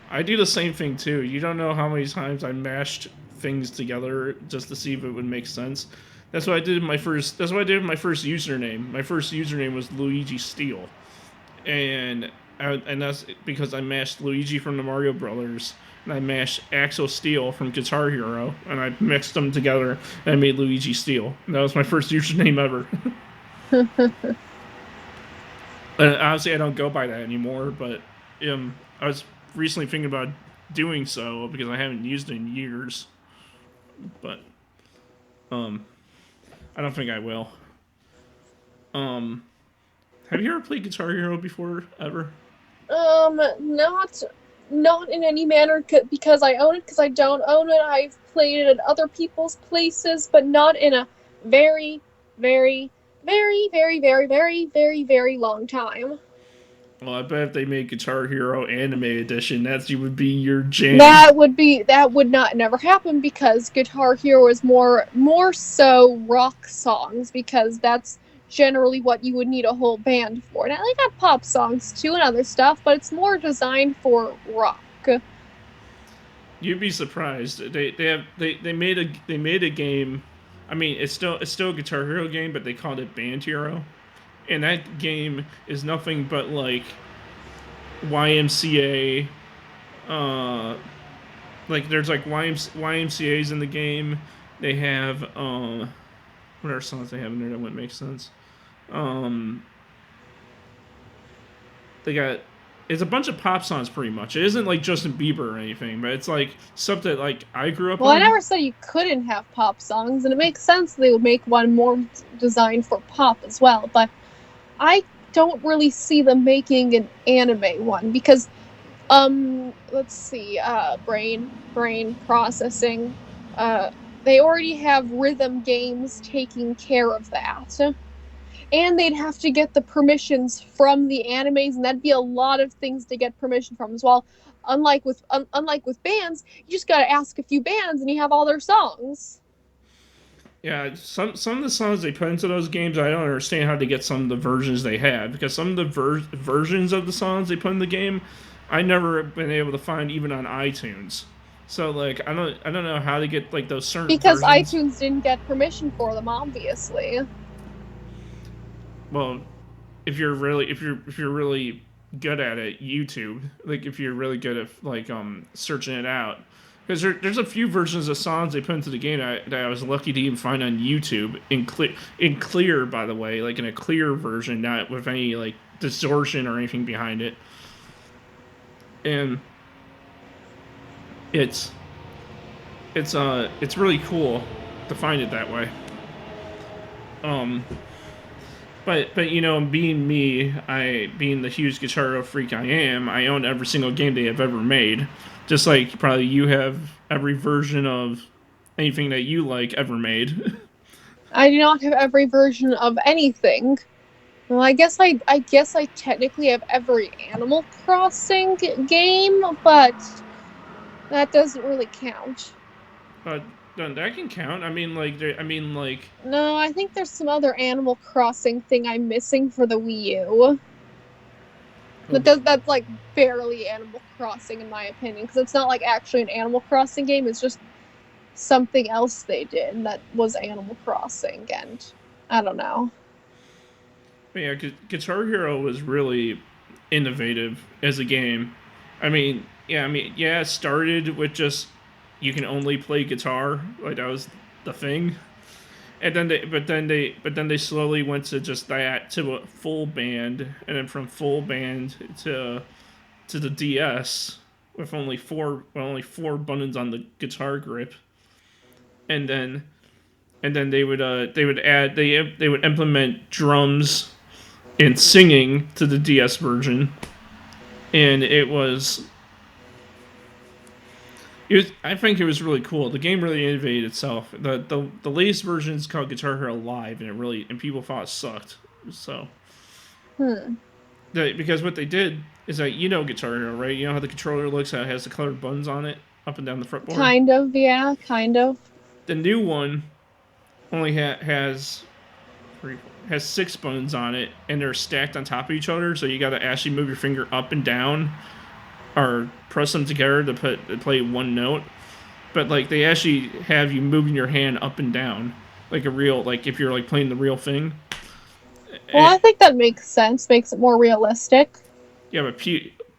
I do the same thing too. You don't know how many times I mashed things together just to see if it would make sense. That's what I did in my first username. My first username was Luigi Steel. And that's because I mashed Luigi from the Mario Brothers. And I mashed Axel Steel from Guitar Hero, and I mixed them together, and I made Luigi Steel. And that was my first username ever. And honestly, I don't go by that anymore, but I was recently thinking about doing so because I haven't used it in years. But I don't think I will. Have you ever played Guitar Hero before, ever? Not in any manner because I own it, because I don't own it. I've played it at other people's places, but not in a very, very, very, very, very, very, very, very long time. Well, I bet if they made Guitar Hero Anime Edition, that would be your jam. That would not never happen because Guitar Hero is more so rock songs because that's generally what you would need a whole band for. Now they got pop songs too and other stuff, but it's more designed for rock. You'd be surprised. They made a game. I mean, it's still a Guitar Hero game, but they called it Band Hero, and that game is nothing but like YMCA. Like there's like YMCA's in the game. They have what are songs they have in there that wouldn't make sense? Um, they got it's a bunch of pop songs pretty much. It isn't like Justin Bieber or anything, but it's like stuff that like I grew up Well, I on. never said you couldn't have pop songs, and it makes sense they would make one more designed for pop as well. But I don't really see them making an anime one because, let's see, brain processing. They already have rhythm games taking care of that. And they'd have to get the permissions from the animes, and that'd be a lot of things to get permission from as well. Unlike with bands, you just gotta ask a few bands, and you have all their songs. Yeah, some of the songs they put into those games, I don't understand how to get some of the versions they have because some of the versions of the songs they put in the game, I never been able to find even on iTunes. So like I don't know how to get like those certain Because versions. iTunes didn't get permission for them, obviously. Well, if you're really good at it, YouTube. Like if you're really good at like searching it out, because there's a few versions of songs they put into the game that I was lucky to even find on YouTube in clear by the way, like in a clear version, not with any like distortion or anything behind it, and it's it's really cool to find it that way. Um, but you know, being me, I being the huge Guitar Hero freak I am, I own every single game they have ever made. Just like probably you have every version of anything that you like ever made. I do not have every version of anything. Well, I guess I technically have every Animal Crossing game, but that doesn't really count. But that can count. I mean like No, I think there's some other Animal Crossing thing I'm missing for the Wii U. That's like barely Animal Crossing in my opinion, because it's not like actually an Animal Crossing game. It's just something else they did that was Animal Crossing, and I don't know. yeah, Guitar Hero was really innovative as a game. Yeah, it started with just you can only play guitar, like that was the thing. And then but then they slowly went to just that to a full band, and then from full band to the DS with only four buttons on the guitar grip, and then they would implement drums and singing to the DS version, and I think it was really cool. The game really innovated itself. The latest version is called Guitar Hero Live, and people thought it sucked. So Hmm. because what they did is that you know Guitar Hero, right? You know how the controller looks, how it has the colored buttons on it up and down the fretboard. Kind of, yeah, kind of. The new one only has six buttons on it, and they're stacked on top of each other. So you got to actually move your finger up and down, or press them together to play one note. But like they actually have you moving your hand up and down, like a real like if you're like playing the real thing. Well, And, I think that makes sense. Makes it more realistic. yeah,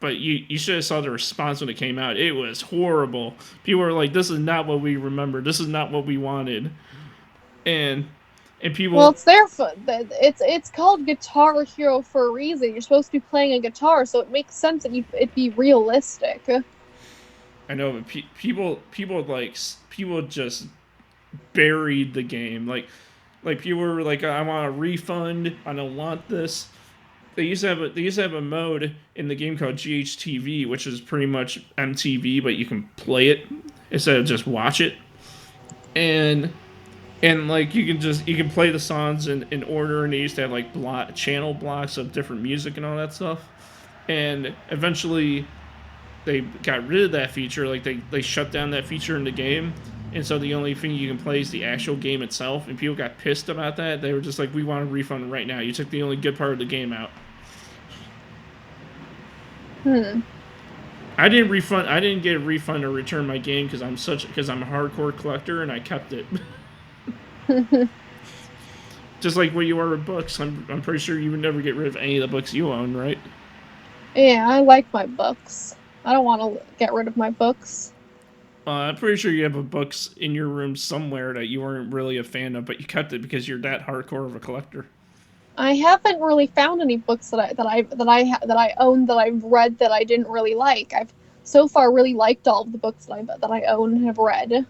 but you should have saw the response when it came out. It was horrible. People were like, "This is not what we remember. This is not what we wanted." And people, Well, it's there for it's called Guitar Hero for a reason. You're supposed to be playing a guitar, so it makes sense that it be realistic. I know, but people just buried the game. Like people were like, "I want a refund. I don't want this." They used to have a mode in the game called GHTV, which is pretty much MTV, but you can play it instead of just watch it. And like you can play the songs in order, and they used to have like channel blocks of different music and all that stuff. And eventually they got rid of that feature. Like they shut down that feature in the game, and so the only thing you can play is the actual game itself. And people got pissed about that. They were just like, "We want a refund right now. You took the only good part of the game out." Hmm. I didn't get a refund or return my game because I'm a hardcore collector and I kept it. Just like what you are with books, I'm pretty sure you would never get rid of any of the books you own, right? Yeah, I like my books. I don't want to get rid of my books. I'm pretty sure you have a books in your room somewhere that you weren't really a fan of, but you kept it because you're that hardcore of a collector. I haven't really found any books that I own that I've read that I didn't really like. I've so far really liked all of the books that I own and have read.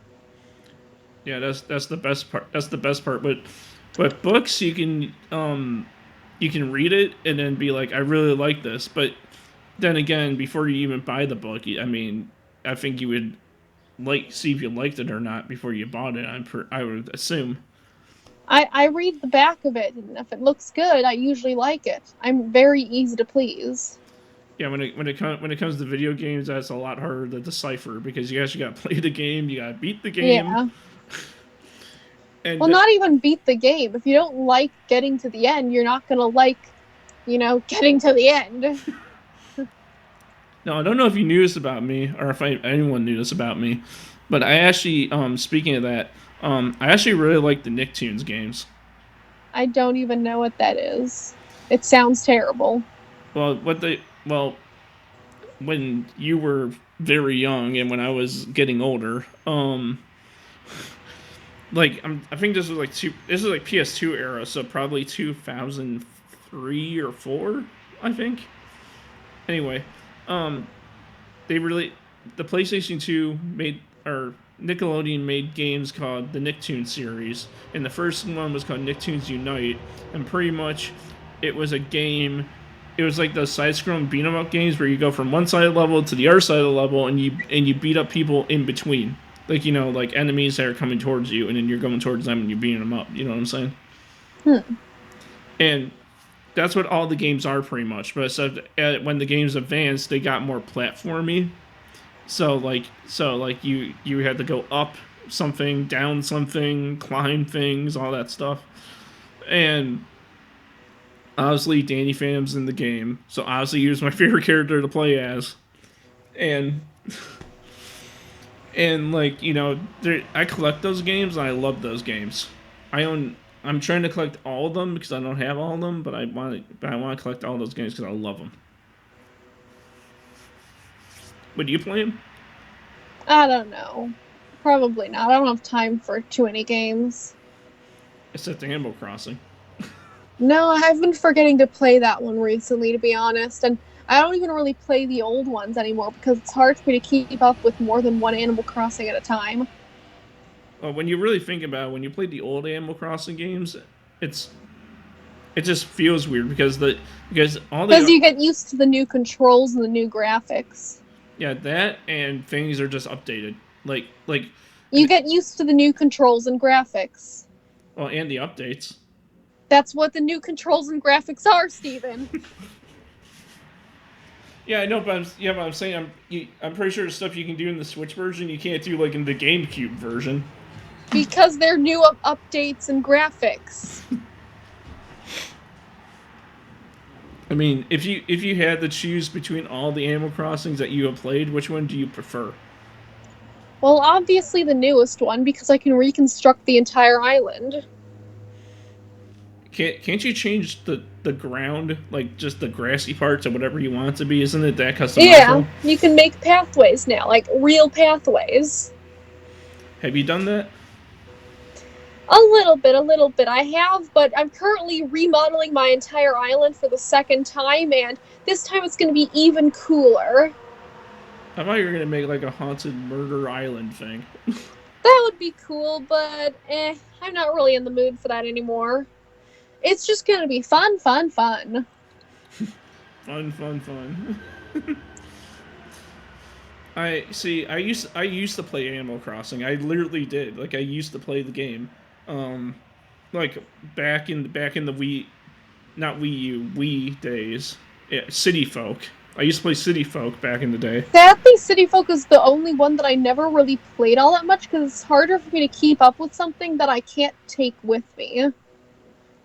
Yeah, that's the best part. That's the best part. But books you can read it and then be like, I really like this. But then again, before you even buy the book, I mean, I think you would see if you liked it or not before you bought it. I would assume. I read the back of it, and if it looks good, I usually like it. I'm very easy to please. Yeah, when it comes to video games, that's a lot harder to decipher because you actually got to play the game, you got to beat the game, Yeah. and Well, not even beat the game. If you don't like getting to the end, you're not gonna like, getting to the end. no, I don't know if you knew this about me or if anyone knew this about me, but I actually, speaking of that, I actually really like the Nicktoons games. I don't even know what that is. It sounds terrible. Well, when you were very young and when I was getting older, I think this was this is like PS2 era, so probably 2003 or 4, I think. Anyway, um, they really the PlayStation 2 made or Nickelodeon made games called the Nicktoons series, and the first one was called Nicktoons Unite, and pretty much it was a game. It was like those side-scrolling beat 'em up games where you go from one side of the level to the other side of the level, and you beat up people in between, like like enemies that are coming towards you, and then you're going towards them and you're beating them up. You know what I'm saying? Hmm. And that's what all the games are pretty much. But when the games advanced, they got more platformy. So you had to go up something, down something, climb things, all that stuff. And obviously Danny Phantom's in the game. So obviously he was my favorite character to play as. And I collect those games and I love those games. I'm trying to collect all of them because I don't have all of them, but I want to collect all those games because I love them. Would you play them? I don't know. Probably not. I don't have time for too many games. Except Animal Crossing. No, I've been forgetting to play that one recently, to be honest, and I don't even really play the old ones anymore because it's hard for me to keep up with more than one Animal Crossing at a time. Well, when you really think about it, when you play the old Animal Crossing games, it just feels weird because you get used to the new controls and the new graphics. Yeah, that and things are just updated. You get used to the new controls and graphics. Well, and the updates. That's what the new controls and graphics are, Steven. Yeah, I know, but I'm saying I'm pretty sure the stuff you can do in the Switch version you can't do like in the GameCube version. Because they're new updates and graphics. I mean, if you had to choose between all the Animal Crossings that you have played, which one do you prefer? Well, obviously the newest one, because I can reconstruct the entire island. Can't you change the ground, like just the grassy parts or whatever you want it to be? Isn't it that customizable? Yeah, you can make pathways now, like real pathways. Have you done that? A little bit. I have, but I'm currently remodeling my entire island for the second time, and this time it's going to be even cooler. I thought you were going to make like a haunted murder island thing. That would be cool, but I'm not really in the mood for that anymore. It's just going to be fun. Fun. I used to play Animal Crossing. I literally did. Like I used to play the game. Like back in the Wii, not Wii U, Wii days. Yeah, City Folk. I used to play City Folk back in the day. Sadly, City Folk is the only one that I never really played all that much because it's harder for me to keep up with something that I can't take with me.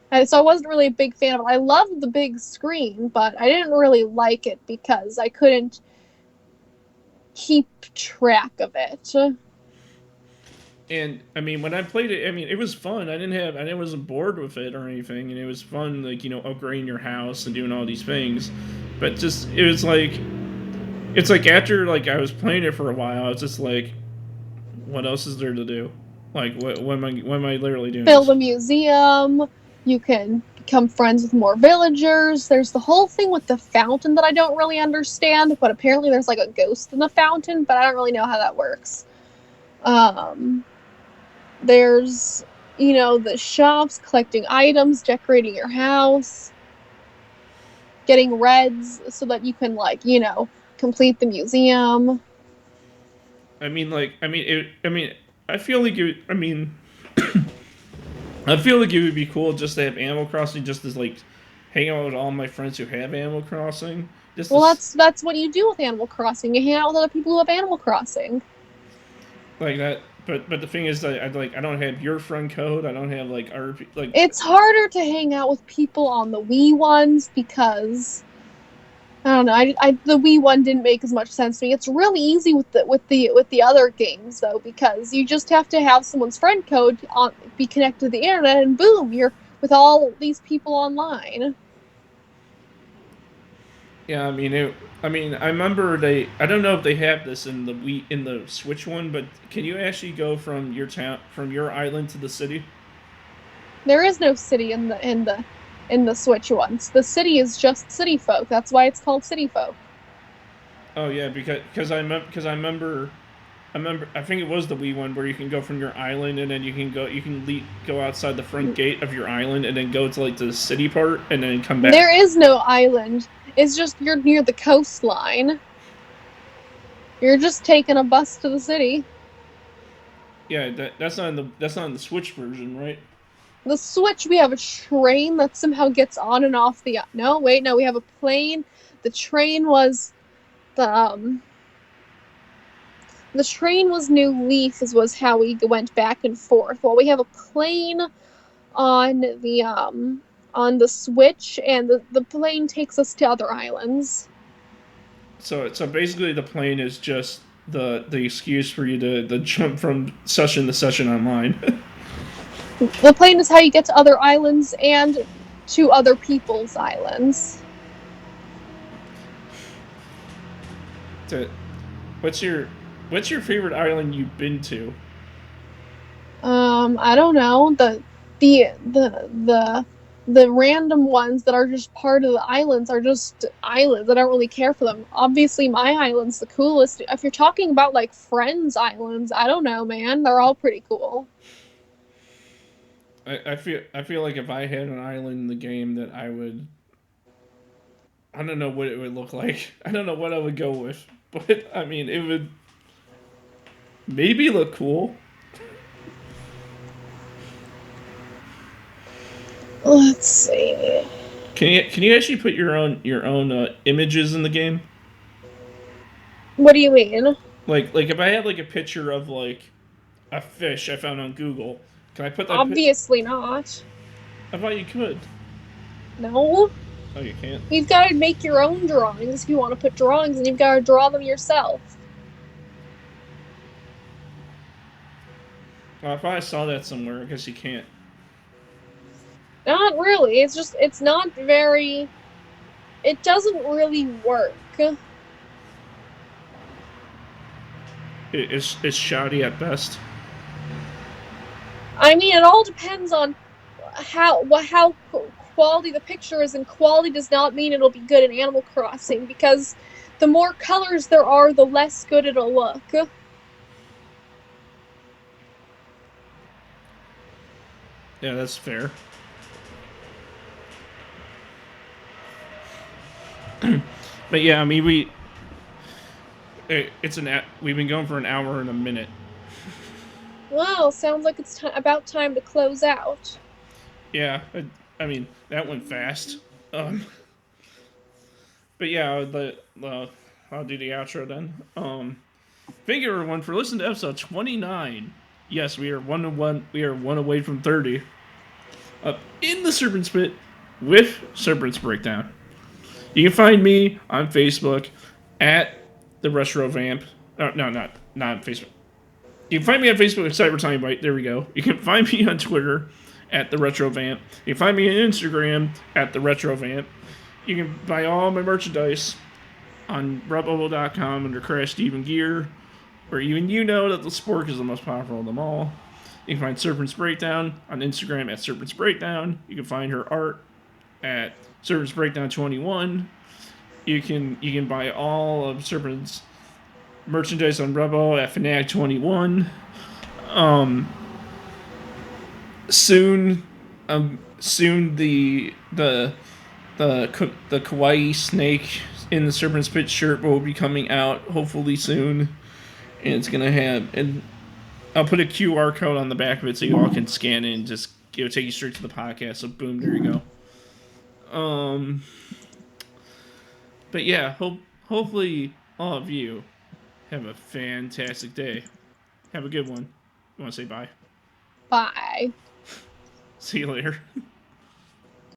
And so I wasn't really a big fan of it. I loved the big screen, but I didn't really like it because I couldn't keep track of it. And I mean, when I played it, I mean, it was fun. I wasn't bored with it or anything, and it was fun, like upgrading your house and doing all these things. But just it's like after like I was playing it for a while, I was just like, What else is there to do? Like, what am I literally doing? Fill the museum. You can become friends with more villagers. There's the whole thing with the fountain that I don't really understand, but apparently there's like a ghost in the fountain, but I don't really know how that works. There's, the shops, collecting items, decorating your house, getting reds so that you can, complete the museum. I mean, like, I mean, I feel like it. I mean, I feel like it would be cool just to have Animal Crossing, just as like hang out with all my friends who have Animal Crossing. Well, that's what you do with Animal Crossing. You hang out with other people who have Animal Crossing. Like that. But the thing is that I don't have your friend code. I don't have like our like. It's harder to hang out with people on the Wii ones because I don't know. The Wii one didn't make as much sense to me. It's really easy with the other games though, because you just have to have someone's friend code be connected to the internet, and boom, you're with all these people online. Yeah, I remember I don't know if they have this in the Switch one, but can you actually go from your island to the city? There is no city in the Switch ones. The city is just city folk. That's why it's called City Folk. Oh yeah, because I remember I think it was the Wii one where you can go from your island and then you can go outside the front gate of your island and then go to like the city part and then come back. There is no island. It's just you're near the coastline. You're just taking a bus to the city. Yeah, that's not in the Switch version, right? The Switch, we have a train that somehow gets on and off the. No, wait, no, we have a plane. The train was the train was New Leaf, was how we went back and forth. Well, we have a plane on the Switch, and the plane takes us to other islands. So basically, the plane is just the excuse for you to jump from session to session online. The plane is how you get to other islands and to other people's islands. What's your favorite island you've been to? I don't know. The random ones that are just part of the islands are just islands. I don't really care for them. Obviously, my island's the coolest. If you're talking about like Friends Islands, I don't know, man. They're all pretty cool. I feel like if I had an island in the game that I don't know what it would look like. I don't know what I would go with, but I mean it would maybe look cool. Let's see. Can you actually put your own images in the game? What do you mean? Like if I had like a picture of like a fish I found on Google, can I put that? Obviously not. I thought you could. No. Oh, you can't. You've got to make your own drawings if you want to put drawings, and you've got to draw them yourself. Well, I thought I saw that somewhere. I guess you can't. Not really. It's not very. It doesn't really work. It's shoddy at best. I mean, it all depends on how quality the picture is, and quality does not mean it'll be good in Animal Crossing, because the more colors there are, the less good it'll look. Yeah, that's fair. But yeah, I mean we've been going for an hour and a minute. Well, sounds like it's about time to close out. Yeah, I mean that went fast. But yeah, I'll do the outro then. Thank you everyone for listening to episode 29. Yes, we are one away from 30. Up in the Serpents Pit with Serpents Breakdown. You can find me on Facebook at the Retro Vamp. No, not on Facebook. You can find me on Facebook at Cyber Time Bite. There we go. You can find me on Twitter at the Retro Vamp. You can find me on Instagram at the Retro Vamp. You can buy all my merchandise on redbubble.com under Crash Steven Gear. or even you know that the Spork is the most powerful of them all. You can find Serpents Breakdown on Instagram at Serpents Breakdown. You can find her art at Serpents Breakdown 21. You can buy all of Serpents merchandise on Rebel at Fanatic 21. Soon the kawaii snake in the Serpent's Pit shirt will be coming out hopefully soon, and it's gonna have, and I'll put a QR code on the back of it so you all can scan it and just it'll take you straight to the podcast. So boom, there you go. But yeah, hopefully all of you have a fantastic day. Have a good one. You want to say bye? Bye. See you later.